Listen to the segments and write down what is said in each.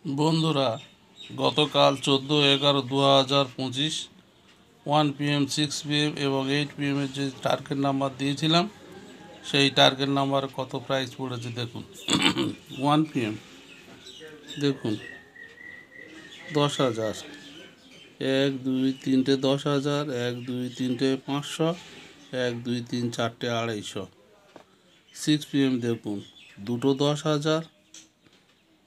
বন্ধুরা, গতকাল 14/11/2025 1 PM 6 PM এবং 8 PM এর যে টার্গেট নাম্বার দিয়েছিলাম সেই টার্গেট নাম্বার কত প্রাইস পড়েছে দেখুন। 1 PM দেখুন 10,000, 1 2 3টে 10,000, 1 2 3টে 500, 1 2 3 4টে 250। 6 PM দেখুন দুটো 10,000,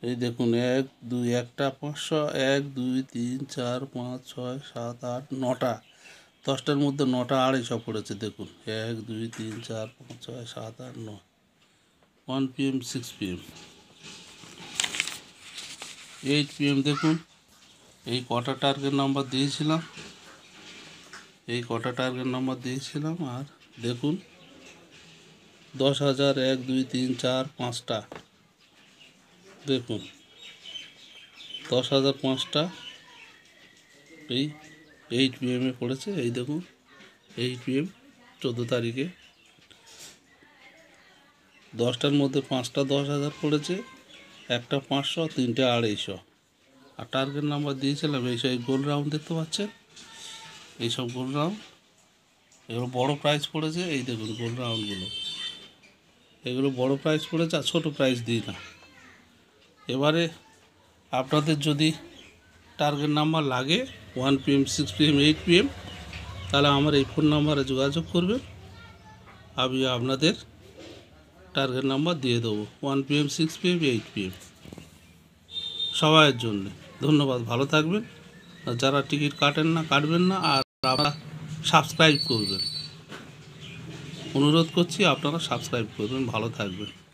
এই দেখুন 1 2 একটা 500, 1 2 3 4 5 6 7 8 9টা, 10টার মধ্যে 9টা 250 পড়েছে দেখুন। 1 2 3 4 5 6 7 8 9। 1 PM 6 PM 8 PM দেখুন এই কটা টার্গেট নাম্বার দিয়েছিলাম, আর দেখুন 10,000, 1 2 3 4 5টা দেখুন 10,000 5টা এই 8 PM এ পড়েছে। এই দেখুন 8 PM 14 তারিখে 10টার মধ্যে 5টা 10,000 পড়েছে, একটা 500, 3টে 250। আর টার্গেট নাম্বার দিয়েছিলাম এই গোল রাউন্ড দেখতে পাচ্ছেন, এইসব গোল রাউন্ড, এগুলো বড়ো প্রাইস পড়েছে। এই দেখুন গোল রাউন্ডগুলো, এগুলো বড়ো প্রাইস পড়েছে, আর ছোটো প্রাইস দিই না। এবারে আপনাদের যদি টার্গেট নাম্বার লাগে 1 PM 6 PM 8 PM তাহলে আমার এই ফোন নাম্বারে যোগাযোগ করবেন, আমি আপনাদের টার্গেট নাম্বার দিয়ে দেবো 1 PM 6 PM 8 PM সবাইয়ের জন্য। ধন্যবাদ, ভালো থাকবেন। আর যারা টিকিট কাটবেন না, আর আপনারা সাবস্ক্রাইব করবেন, অনুরোধ করছি আপনারা সাবস্ক্রাইব করবেন। ভালো থাকবেন।